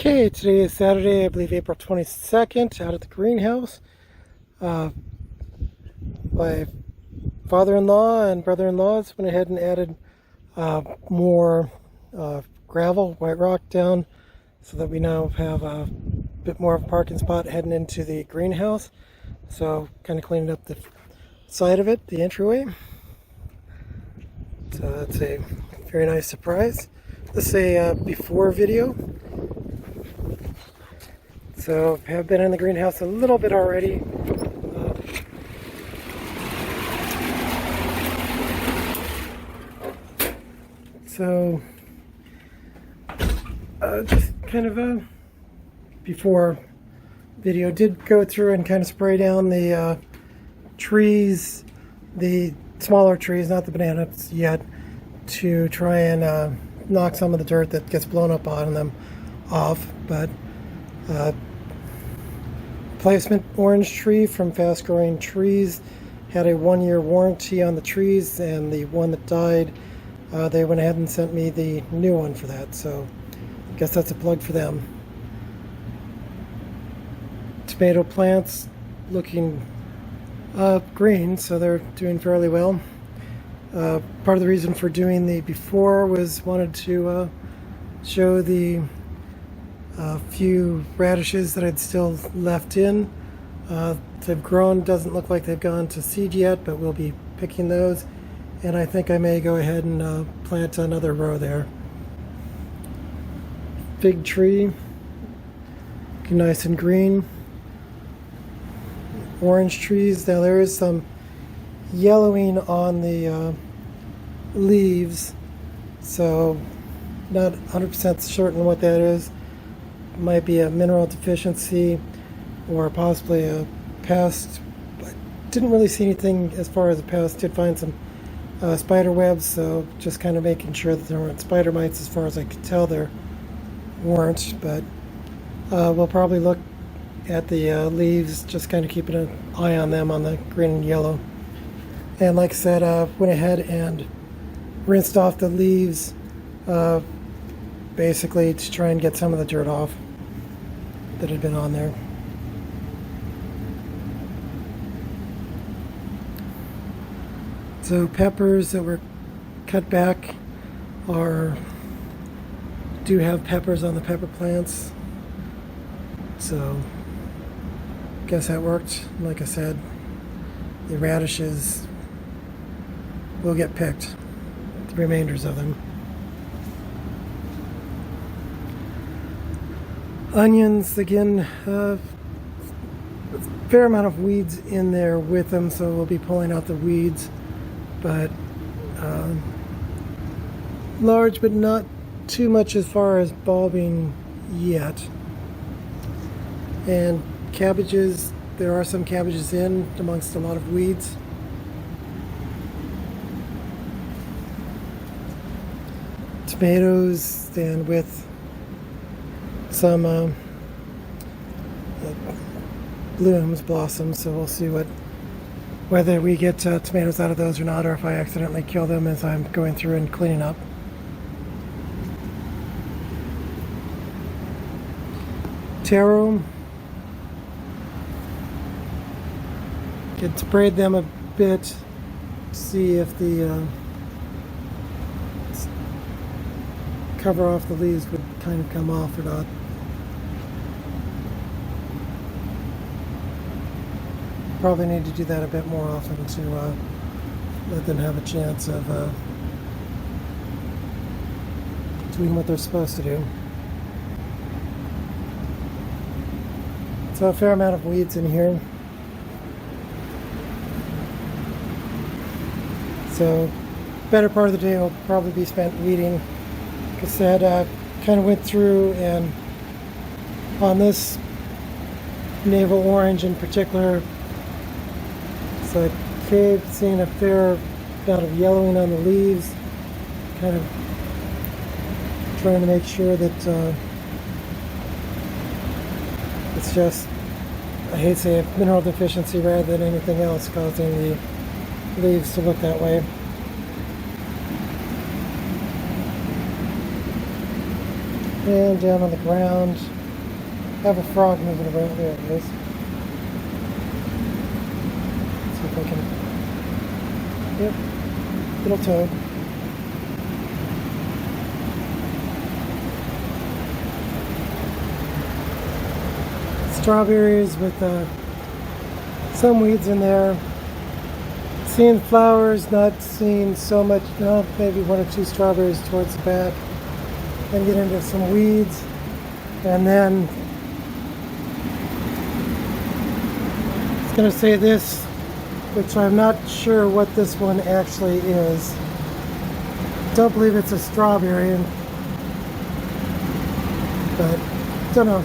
Okay, today is Saturday, I believe April 22nd, out at the greenhouse. My father-in-law and brother-in-laws went ahead and added more gravel, white rock down, so that we now have a bit more of a parking spot heading into the greenhouse. So kind of cleaning up the side of it, the entryway. So that's a very nice surprise. This is a before video. So I have been in the greenhouse a little bit already. Just kind of a before video. Did go through and kind of spray down the trees, the smaller trees, not the bananas yet, to try and knock some of the dirt that gets blown up on them off. But replacement orange tree from Fast Growing Trees had a 1-year warranty on the trees, and the one that died, they went ahead and sent me the new one for that, so I guess that's a plug for them. Tomato plants looking green, so they're doing fairly well. Part of the reason for doing the before was wanted to show the few radishes that I'd still left in. They've grown, doesn't look like they've gone to seed yet, but we'll be picking those. And I think I may go ahead and plant another row there. Fig tree, looking nice and green. Orange trees, now there is some yellowing on the leaves, so not 100% certain what that is. Might be a mineral deficiency or possibly a pest. I didn't really see anything as far as a pest. Did find some spider webs, so just kind of making sure that there weren't spider mites. As far as I could tell, there weren't, but we'll probably look at the leaves, just kind of keeping an eye on them, on the green and yellow. And like I said, went ahead and rinsed off the leaves, basically to try and get some of the dirt off that had been on there. So peppers that were cut back do have peppers on the pepper plants. So guess that worked. Like I said, the radishes will get picked, the remainders of them. Onions, again, a fair amount of weeds in there with them, so we'll be pulling out the weeds, but large, but not too much as far as bulbing yet. And cabbages, there are some cabbages in amongst a lot of weeds. Tomatoes stand with some blossoms, so we'll see whether we get tomatoes out of those or not, or if I accidentally kill them as I'm going through and cleaning up. Taro, could sprayed them a bit to see if the cover off the leaves would kind of come off or not. Probably need to do that a bit more often to let them have a chance of doing what they're supposed to do. So a fair amount of weeds in here. So better part of the day will probably be spent weeding. Like I said, kind of went through, and on this navel orange in particular, so I caved, seeing a fair amount of yellowing on the leaves, kind of trying to make sure that it's just, I hate to say it, mineral deficiency rather than anything else causing the leaves to look that way. And down on the ground, have a frog moving around. There it is. See if I can. Yep, little toad. Strawberries with some weeds in there. Seeing flowers, not seeing so much, no, maybe one or two strawberries towards the back. Then get into some weeds, and then it's going to say this, which I'm not sure what this one actually is. Don't believe it's a strawberry, but don't know.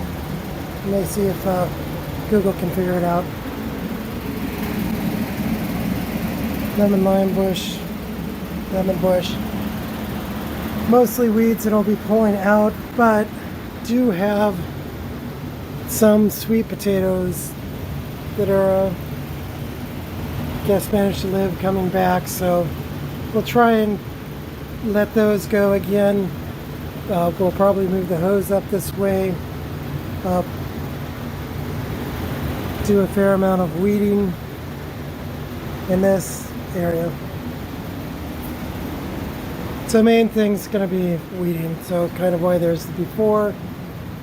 May see if Google can figure it out. Lemon lime bush, lemon bush. Mostly weeds that I'll be pulling out, but do have some sweet potatoes that are, guess, managed to live coming back. So we'll try and let those go again. We'll probably move the hose up this way. Do a fair amount of weeding in this area. So main thing's going to be weeding, so kind of why there's the before,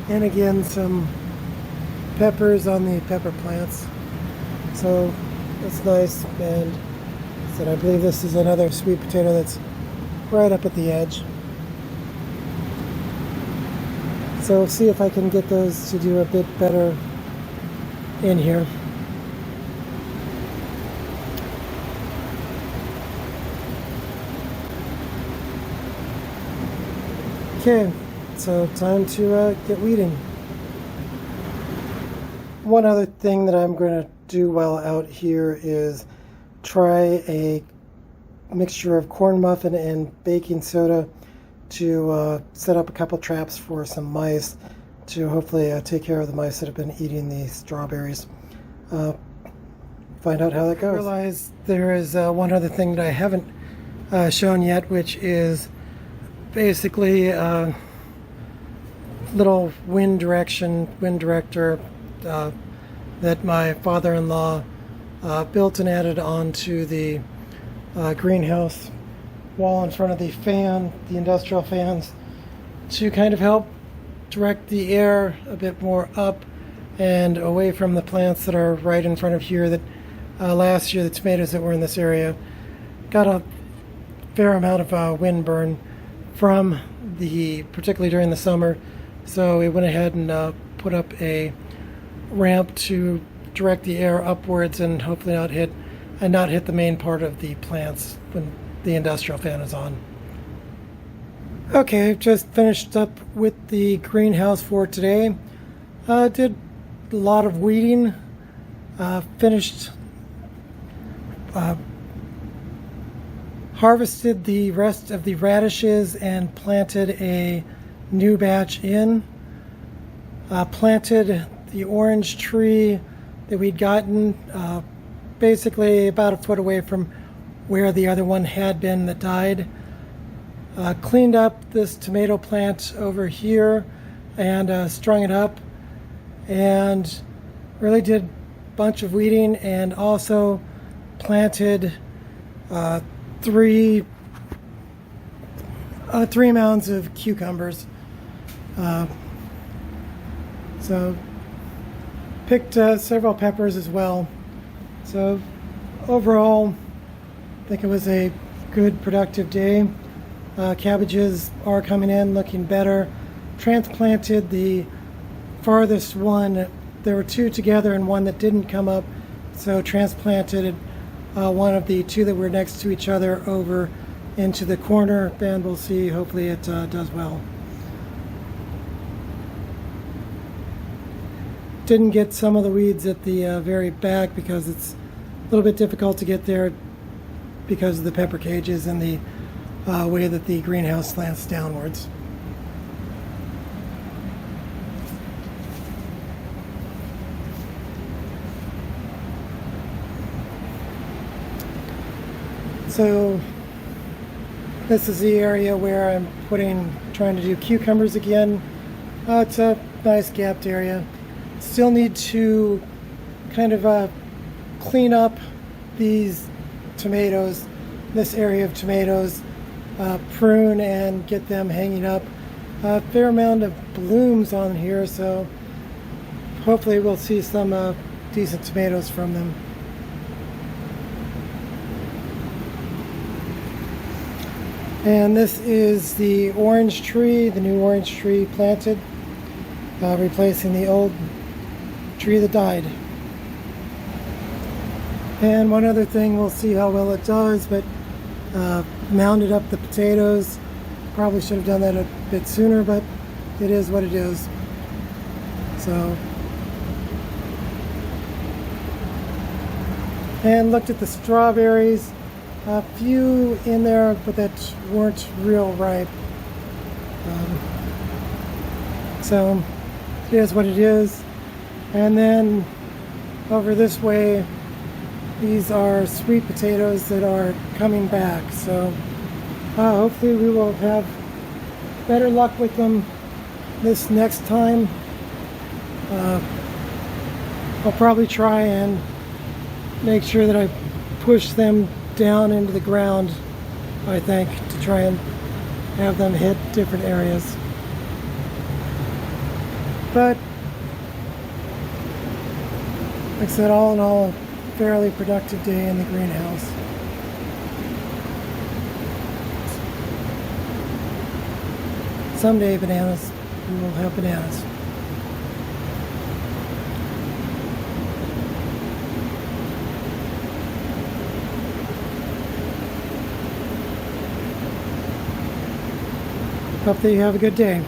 and again some peppers on the pepper plants. So that's nice, and so I believe this is another sweet potato that's right up at the edge. So we'll see if I can get those to do a bit better in here. Okay, so time to get weeding. One other thing that I'm going to do while out here is try a mixture of corn muffin and baking soda to set up a couple traps for some mice to hopefully take care of the mice that have been eating the strawberries. Find out how that goes. I realize there is one other thing that I haven't shown yet, which is basically little wind director that my father-in-law built and added onto the greenhouse wall in front of the fan, the industrial fans, to kind of help direct the air a bit more up and away from the plants that are right in front of here. That last year the tomatoes that were in this area got a fair amount of wind burn from particularly during the summer. So we went ahead and put up a ramp to direct the air upwards and hopefully not hit the main part of the plants when the industrial fan is on. Okay, just finished up with the greenhouse for today. Did a lot of weeding. Harvested the rest of the radishes and planted a new batch in. Planted the orange tree that we'd gotten basically about a foot away from where the other one had been that died. Cleaned up this tomato plant over here and strung it up, and really did a bunch of weeding, and also planted three mounds of cucumbers. So picked several peppers as well. So overall, I think it was a good, productive day. Cabbages are coming in, looking better. Transplanted the farthest one. There were two together and one that didn't come up, so transplanted one of the two that were next to each other over into the corner, and we'll see. Hopefully it does well. Didn't get some of the weeds at the very back because it's a little bit difficult to get there because of the pepper cages and the way that the greenhouse slants downwards. So this is the area where I'm trying to do cucumbers again. It's a nice gapped area. Still need to kind of clean up these tomatoes, this area of tomatoes, prune and get them hanging up. A fair amount of blooms on here, so hopefully we'll see some decent tomatoes from them. And this is the orange tree, the new orange tree planted, replacing the old tree that died. And one other thing, we'll see how well it does, but mounded up the potatoes. Probably should have done that a bit sooner, but it is what it is. So, and looked at the strawberries. A few in there, but that weren't real ripe. So it is what it is. And then over this way, these are sweet potatoes that are coming back. So hopefully we will have better luck with them this next time. I'll probably try and make sure that I push them down into the ground, I think, to try and have them hit different areas. But like I said, all in all, a fairly productive day in the greenhouse. Someday bananas, we will have bananas. Hope that you have a good day.